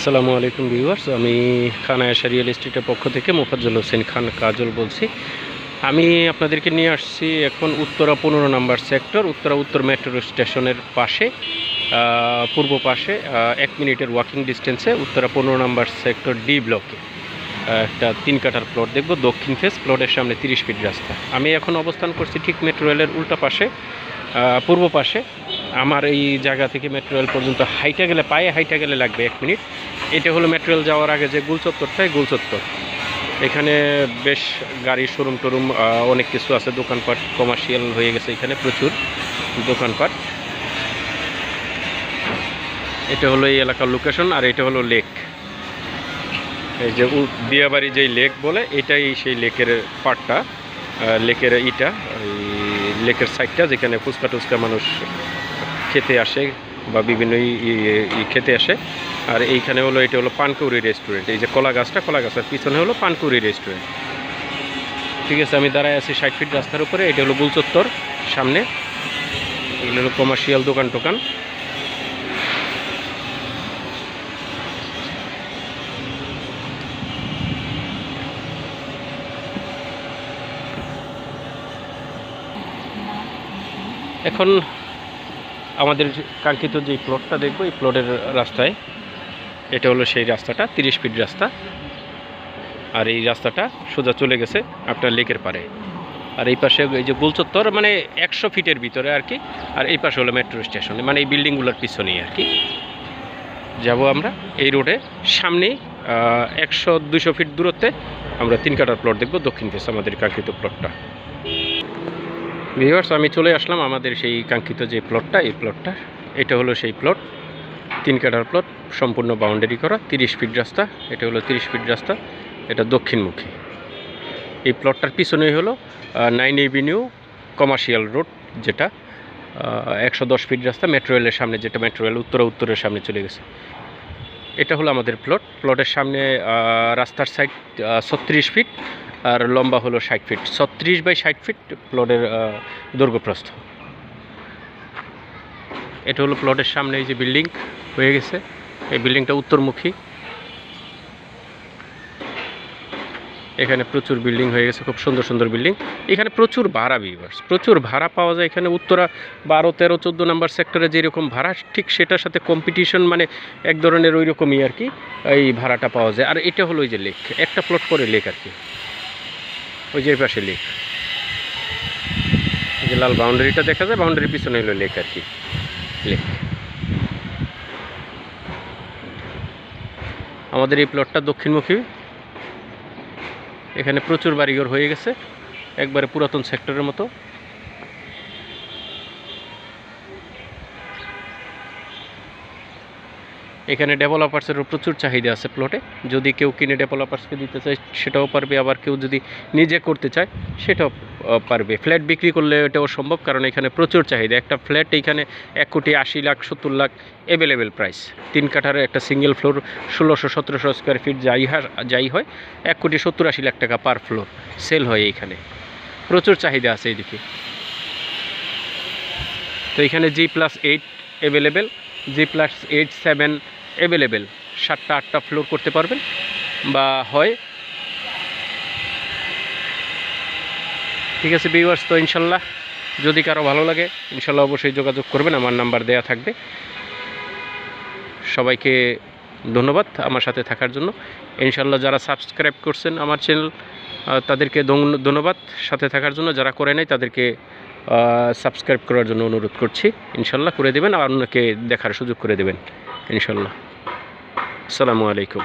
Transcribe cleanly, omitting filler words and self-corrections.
আসসালামু আলাইকুম ভিউয়ার্স, আমি খান আয়েশা রিয়েল এস্টেটের পক্ষ থেকে মোফাজ্জল হোসেন খান কাজল বলছি। আমি আপনাদেরকে নিয়ে আসছি এখন উত্তরা 15 নম্বর সেক্টর, উত্তর মেট্রো স্টেশনের পাশে, পূর্ব পাশে 1 মিনিটের ওয়াকিং ডিস্টেন্সে উত্তরা 15 নম্বর সেক্টর ডি ব্লকে একটা 3 কাঠার প্লট দেখব। দক্ষিণ ফেস, প্লটের সামনে 30 ফিট রাস্তা। আমি এখন অবস্থান করছি ঠিক মেট্রো রেলের উল্টা পাশে, পূর্ব পাশে। আমার এই জায়গা থেকে মেট্রো রেল পর্যন্ত পায়ে হাইটা গেলে লাগবে 1 মিনিট। এটা হলো মেট্রো রেল যাওয়ার আগে যে গোলচত্বরটাই গোলচত্বর। এখানে বেশ গাড়ির শোরুম টোরুম অনেক কিছু আছে, দোকানপাট কমার্শিয়াল হয়ে গেছে, এখানে প্রচুর দোকানপাট। এটা হলো এই এলাকার লোকেশন, আর এটা হলো লেক। এই যে দিয়াবাড়ি যেই লেক বলে, এটাই সেই লেকের পাড়টা, লেকের ইটা, লেকের সাইডটা যেখানে ফুচকা টুচকা মানুষ খেতে আসে বা বিভিন্ন খেতে আসে। আর এইখানে হলো, এটা হলো পানকৌড়ি রেস্টুরেন্ট। এই যে কলা গাছের পিছনে হলো পানকৌড়ি রেস্টুরেন্ট। ঠিক আছে, আমি দাঁড়ায় আছি 60 ফিট রাস্তার উপরে। এটা হলো গুলচত্বর সামনে, এগুলো হলো কমার্শিয়াল দোকান টোকান। এখন আমাদের কাঙ্ক্ষিত যে প্লটটা দেখবো, এই প্লটের রাস্তায়, এটা হলো সেই রাস্তাটা, 30 ফিট রাস্তা। আর এই রাস্তাটা সোজা চলে গেছে আপনার লেকের পারে। আর এই পাশে এই যে গোলচত্বর, মানে 100 ফিটের ভিতরে আর কি। আর এই পাশে হলো মেট্রো স্টেশন, মানে এই বিল্ডিংগুলোর পিছনেই আর কি যাব আমরা। এই রোডে সামনেই 100-200 ফিট দূরত্বে আমরা 3 কাঠার প্লট দেখব, দক্ষিণ ফেস আমাদের কাঙ্ক্ষিত প্লটটা। ভিউয়ার্স, আমি চলে আসলাম আমাদের সেই কাঙ্ক্ষিত যে প্লটটা, এই প্লটটা। এটা হলো সেই প্লট, 3 কাঠার প্লট, সম্পূর্ণ বাউন্ডারি করা, 30 ফিট রাস্তা। এটা হলো 30 ফিট রাস্তা, এটা দক্ষিণমুখী। এই প্লটটার পিছনেই হলো 9 এভিনিউ কমার্শিয়াল রোড, যেটা 110 ফিট রাস্তা, মেট্রো রেলের সামনে, যেটা মেট্রো রেল উত্তরের সামনে চলে গেছে। এটা হলো আমাদের প্লটের সামনে রাস্তার সাইড 36 ফিট, আর লম্বা হলো 60 ফিট, 36/60 ফিট প্লটের দৈর্ঘ্যপ্রস্থ। এটা হলো প্লটের সামনে এই যে বিল্ডিং হয়ে গেছে, এই বিল্ডিংটা উত্তরমুখী। এখানে প্রচুর বিল্ডিং হয়ে গেছে, খুব সুন্দর সুন্দর বিল্ডিং। এখানে প্রচুর ভাড়া, ভিউয়ার্স, প্রচুর ভাড়া পাওয়া যায় এখানে। উত্তরা 12, 13, 14 নম্বর সেক্টরে যেরকম ভাড়া, ঠিক সেটার সাথে কম্পিটিশন, মানে এক ধরনের ওই রকমই আর কি এই ভাড়াটা পাওয়া যায়। আর এটা হলো ওই যে লেক, একটা প্লট করে লেক আর কি, ওই যে পাশে লেক, এই যে লাল বাউন্ডারিটা দেখা যায়, বাউন্ডারির পিছনে হলো লেক আর কি, লেক। আমাদের এই প্লটটা দক্ষিণমুখী। এখানে প্রচুর বাড়িঘর হয়ে গেছে, একবারে পুরাতন সেক্টরের মতো। এখানে ডেভেলপার্সেরও প্রচুর চাহিদা আছে প্লটে। যদি কেউ কিনে ডেভেলপার্সকে দিতে চায় সেটাও পারবে, আবার কেউ যদি নিজে করতে চায় সেটাও পারবে। ফ্ল্যাট বিক্রি করলে এটাও সম্ভব, কারণ এখানে প্রচুর চাহিদা। একটা ফ্ল্যাট এইখানে 1,80,00,000-1,70,00,000 অ্যাভেলেবেল প্রাইস। 3 কাঠার একটা সিঙ্গেল ফ্লোর, 1600-1700 স্কোয়ার ফিট যাই হয়, 1,70,80,00,000 টাকা পার ফ্লোর সেল হয় এইখানে। প্রচুর চাহিদা আছে এইদিকে। তো এখানে G+8 available, G+8, 7 available. 7টা-8টা floor করতে পারবেন বা হয়। ঠিক আছে ভিউয়ার্স, তো ইনশাল্লাহ যদি কারো ভালো লাগে ইনশাল্লাহ অবশ্যই যোগাযোগ করবেন, আমার নাম্বার দেয়া থাকবে। সবাইকে ধন্যবাদ আমার সাথে থাকার জন্য। ইনশাল্লাহ যারা সাবস্ক্রাইব করছেন আমার চ্যানেল, তাদেরকে ধন্যবাদ সাথে থাকার জন্য। যারা করে নাই তাদেরকে সাবস্ক্রাইব করার জন্য অনুরোধ করছি। ইনশাল্লাহ করে দেবেন, আর অন্যকে দেখার সুযোগ করে দেবেন ইনশাল্লাহ। আসসালামু আলাইকুম।